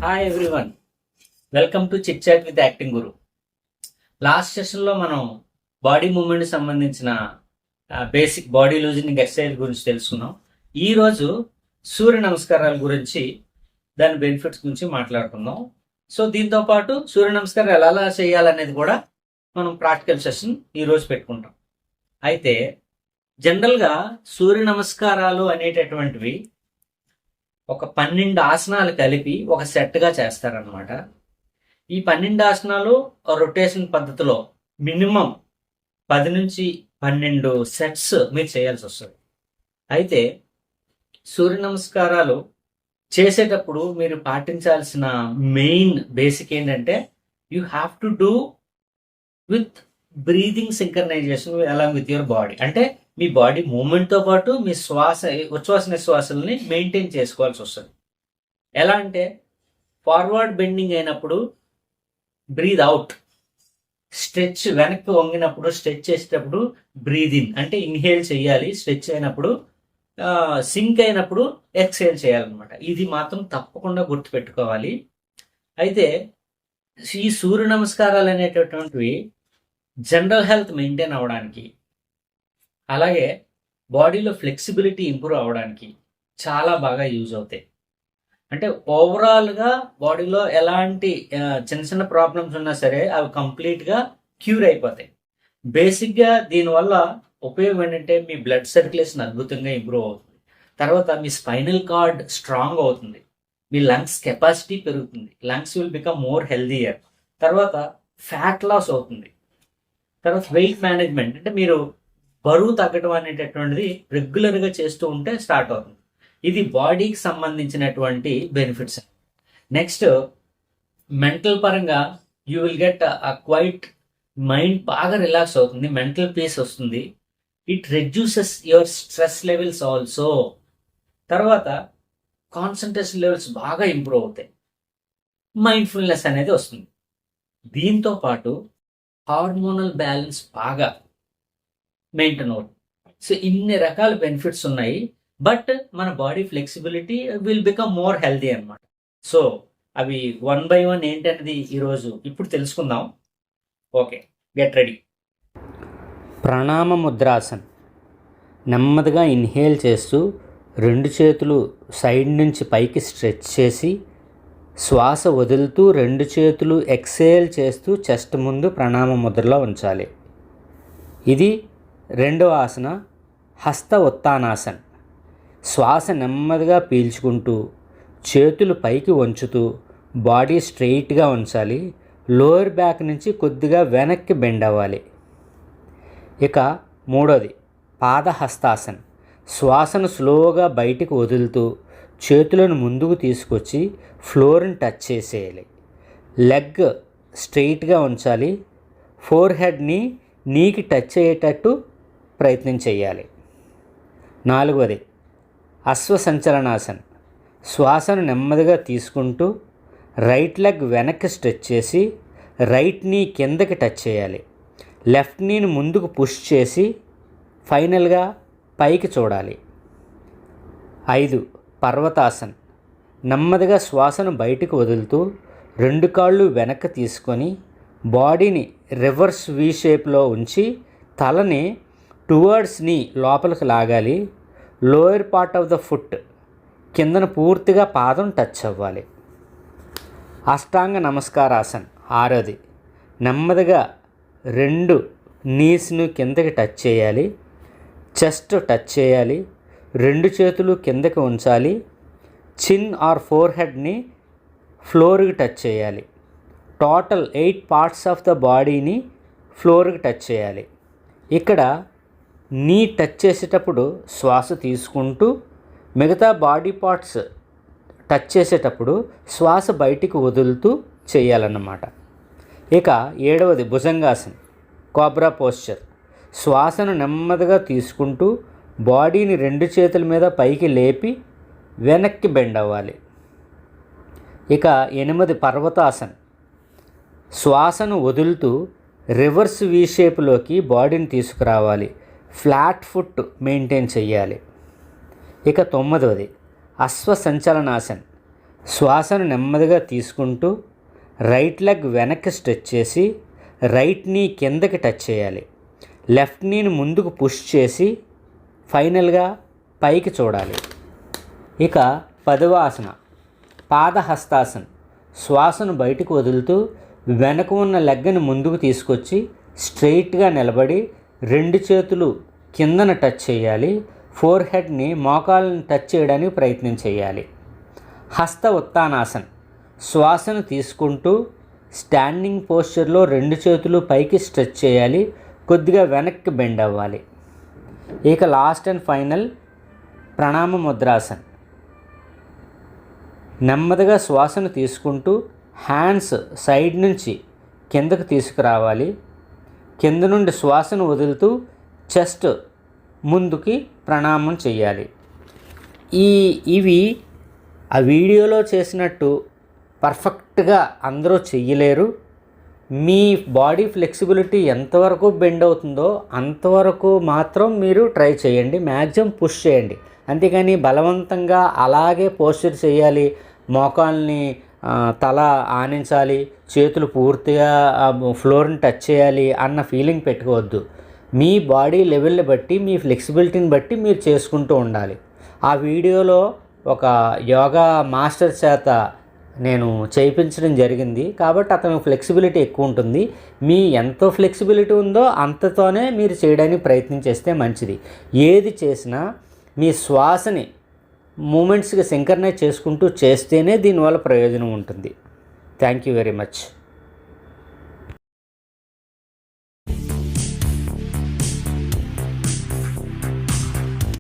Hi everyone, welcome to chit chat with acting guru. Last సెషన్లో మనం body movement సంబంధించిన basic body loosening exercise గురించి తెలుసుకున్నాం. ఈరోజు సూర్య నమస్కారాల గురించి, దాని బెనిఫిట్స్ గురించి మాట్లాడుకుందాం. సో దీంతో పాటు సూర్య నమస్కారాలు ఎలా చేయాలనేది కూడా మనం ప్రాక్టికల్ సెషన్ ఈరోజు పెట్టుకుంటాం. అయితే జనరల్గా సూర్య నమస్కారాలు అనేటటువంటివి ఒక 12 ఆసనాలు కలిపి ఒక సెట్గా చేస్తారనమాట. ఈ 12 ఆసనాలు రొటేషన్ పద్ధతిలో మినిమం 10 నుంచి 12 సెట్స్ మీరు చేయాల్సి వస్తుంది. అయితే సూర్య నమస్కారాలు చేసేటప్పుడు మీరు పాటించాల్సిన మెయిన్ బేసిక్ ఏంటంటే you have to do with breathing synchronisation along with your body. అంటే మీ బాడీ మూమెంట్తో పాటు మీ ఉచ్ఛ్వాస నిశ్వాసాలని మెయింటైన్ చేసుకోవాల్సి వస్తుంది. ఎలా అంటే ఫార్వర్డ్ బెండింగ్ అయినప్పుడు బ్రీద్ అవుట్, స్ట్రెచ్ వెనక్కి వంగినప్పుడు స్ట్రెచ్ చేసేటప్పుడు బ్రీద్ ఇన్ అంటే ఇన్హేల్ చేయాలి, స్ట్రెచ్ అయినప్పుడు సింక్ అయినప్పుడు ఎక్స్హేల్ చేయాలన్నమాట. ఇది మాత్రం తప్పకుండా గుర్తుపెట్టుకోవాలి. అయితే ఈ సూర్య నమస్కారాలు అనేటటువంటివి జనరల్ హెల్త్ మెయింటైన్ అవ్వడానికి, అలాగే బాడీలో ఫ్లెక్సిబిలిటీ ఇంప్రూవ్ అవ్వడానికి చాలా బాగా యూజ్ అవుతాయి. అంటే ఓవరాల్గా బాడీలో ఎలాంటి చిన్న చిన్న ప్రాబ్లమ్స్ ఉన్నా సరే అవి కంప్లీట్గా క్యూర్ అయిపోతాయి. బేసిక్గా దీనివల్ల ఉపయోగం ఏంటంటే మీ బ్లడ్ సర్క్యులేషన్ అద్భుతంగా ఇంప్రూవ్ అవుతుంది. తర్వాత మీ స్పైనల్ కార్డ్ స్ట్రాంగ్ అవుతుంది, మీ లంగ్స్ కెపాసిటీ పెరుగుతుంది, lungs will become more healthier. తర్వాత ఫ్యాట్ లాస్ అవుతుంది. తర్వాత వెయిట్ మేనేజ్మెంట్, అంటే మీరు బరువు తగ్గడం అనేటటువంటిది రెగ్యులర్గా చేస్తూ ఉంటే స్టార్ట్ అవుతుంది. ఇది బాడీకి సంబంధించినటువంటి బెనిఫిట్స్. నెక్స్ట్ మెంటల్ పరంగా you will get quite mind బాగా రిలాక్స్ అవుతుంది, మెంటల్ పీస్ వస్తుంది. It reduces your stress levels also. తర్వాత కాన్సన్ట్రేషన్ లెవెల్స్ బాగా ఇంప్రూవ్ అవుతాయి, మైండ్ఫుల్నెస్ అనేది వస్తుంది. దీంతో పాటు హార్మోనల్ బ్యాలెన్స్ బాగా మెయింటైన్ అవుతుంది. సో ఇన్ని రకాల బెనిఫిట్స్ ఉన్నాయి. బట్ మన body flexibility will become more healthy అనమాట. సో అవి 1 by 1 ఏంటనేది ఈరోజు ఇప్పుడు తెలుసుకుందాం. Okay, get ready. ప్రణామ ముద్రాసన్. నెమ్మదిగా ఇన్హేల్ చేస్తూ 2 చేతులు సైడ్ నుంచి పైకి స్ట్రెచ్ చేసి శ్వాస వదులుతూ 2 చేతులు ఎక్సేల్ చేస్తూ చెస్ట్ ముందు ప్రణామ ముద్రలో ఉంచాలి. ఇది 2వ ఆసన, హస్త ఉత్తానాసన్. శ్వాస నెమ్మదిగా పీల్చుకుంటూ చేతులు పైకి వంచుతూ బాడీ స్ట్రెయిట్గా ఉంచాలి. లోయర్ బ్యాక్ నుంచి కొద్దిగా వెనక్కి బెండ్ అవ్వాలి. ఇక 3వది పాదహస్తాసన్. శ్వాసను స్లోగా బయటికి వదులుతూ చేతులను ముందుకు తీసుకొచ్చి ఫ్లోర్ని టచ్ చేసేయాలి. లెగ్ స్ట్రెయిట్గా ఉంచాలి. ఫోర్ హెడ్ని నీకి టచ్ అయ్యేటట్టు ప్రయత్నం చేయాలి. 4వది అశ్వసంచలనాసన్. శ్వాసను నెమ్మదిగా తీసుకుంటూ రైట్ లెగ్ వెనక్కి స్ట్రెచ్ చేసి రైట్ నీ కిందకి టచ్ చేయాలి. లెఫ్ట్ నీని ముందుకు పుష్ చేసి ఫైనల్గా పైకి చూడాలి. 5 పర్వతాసన్. నెమ్మదిగా శ్వాసను బయటికి వదులుతూ 2 కాళ్ళు వెనక్కి తీసుకొని బాడీని రివర్స్ వి షేప్లో ఉంచి తలని టువర్డ్స్ నీ లోపలికి లాగాలి. Lower part of the foot కిందన పూర్తిగా పాదం టచ్ అవ్వాలి. అష్టాంగ నమస్కారాసన్ 6వది. నెమ్మదిగా 2 నీస్ను కిందకి టచ్ చేయాలి. చెస్ట్ టచ్ చేయాలి. 2 చేతులు కిందకి ఉంచాలి. చిన్ ఆర్ ఫోర్ హెడ్ని ఫ్లోర్కి టచ్ చేయాలి. టోటల్ 8 పార్ట్స్ ఆఫ్ ద బాడీని ఫ్లోర్కి టచ్ చేయాలి. ఇక్కడ నీ టచ్ చేసేటప్పుడు శ్వాస తీసుకుంటూ మిగతా బాడీ పార్ట్స్ టచ్ చేసేటప్పుడు శ్వాస బయటికి వదులుతూ చేయాలన్నమాట. ఇక 7వది భుజంగాసన్, కోబ్రా పోస్చర్. శ్వాసను నెమ్మదిగా తీసుకుంటూ బాడీని 2 చేతుల మీద పైకి లేపి వెనక్కి బెండ్ అవ్వాలి. ఇక 8వది పర్వతాసన్. శ్వాసను వదులుతూ రివర్స్ వి షేప్లోకి బాడీని తీసుకురావాలి. ఫ్లాట్ ఫుట్ మెయింటైన్ చేయాలి. ఇక 9వది అశ్వసంచలనాసన్. శ్వాసను నెమ్మదిగా తీసుకుంటూ రైట్ లెగ్ వెనక్కి స్ట్రెచ్ చేసి రైట్ నీ కిందకి టచ్ చేయాలి. లెఫ్ట్ నీని ముందుకు పుష్ చేసి ఫైనల్గా పైకి చూడాలి. ఇక 10వ ఆసన పాదహస్తాసన్. శ్వాసను బయటకు వదులుతూ వెనక ఉన్న లెగ్ని ముందుకు తీసుకొచ్చి స్ట్రెయిట్గా నిలబడి 2 చేతులు కిందన టచ్ చేయాలి. ఫోర్ హెడ్ని మోకాళ్ళని టచ్ చేయడానికి ప్రయత్నం చేయాలి. హస్త ఉత్తానాసన్. శ్వాసను తీసుకుంటూ స్టాండింగ్ పోస్చర్లో 2 చేతులు పైకి స్ట్రెచ్ చేయాలి. కొద్దిగా వెనక్కి బెండ్ అవ్వాలి. ఇక లాస్ట్ అండ్ ఫైనల్ ప్రణామ ముద్రాసన్. నెమ్మదిగా శ్వాసను తీసుకుంటూ హ్యాండ్స్ సైడ్ నుంచి కిందకు తీసుకురావాలి. కింద నుండి శ్వాసను వదులుతూ చెస్ట్ ముందుకి ప్రణామం చేయాలి. ఇవి ఆ వీడియోలో చేసినట్టు పర్ఫెక్ట్గా అందరూ చెయ్యలేరు. మీ బాడీ ఫ్లెక్సిబిలిటీ ఎంతవరకు బెండ్ అవుతుందో అంతవరకు మాత్రం మీరు ట్రై చేయండి. మ్యాక్సిమం పుష్ చేయండి. అంతేకాని బలవంతంగా అలాగే పోస్చర్ చేయాలి, మోకాల్ని తల ఆనించాలి, చేతులు పూర్తిగా ఫ్లోర్ని టచ్ చేయాలి అన్న ఫీలింగ్ పెట్టుకోవద్దు. మీ బాడీ లెవెల్ని బట్టి మీ ఫ్లెక్సిబిలిటీని బట్టి మీరు చేసుకుంటూ ఉండాలి. ఆ వీడియోలో ఒక యోగా మాస్టర్ చేత నేను చేయించడం జరిగింది కాబట్టి అతను ఫ్లెక్సిబిలిటీ ఎక్కువ ఉంటుంది. మీ ఎంతో ఫ్లెక్సిబిలిటీ ఉందో అంతతోనే మీరు చేయడానికి ప్రయత్నం చేస్తే మంచిది. ఏది చేసినా మీ శ్వాసని మూమెంట్స్గా సింక్రనైజ్ చేసుకుంటూ చేస్తేనే దీనివల్ల ప్రయోజనం ఉంటుంది. Thank you very much.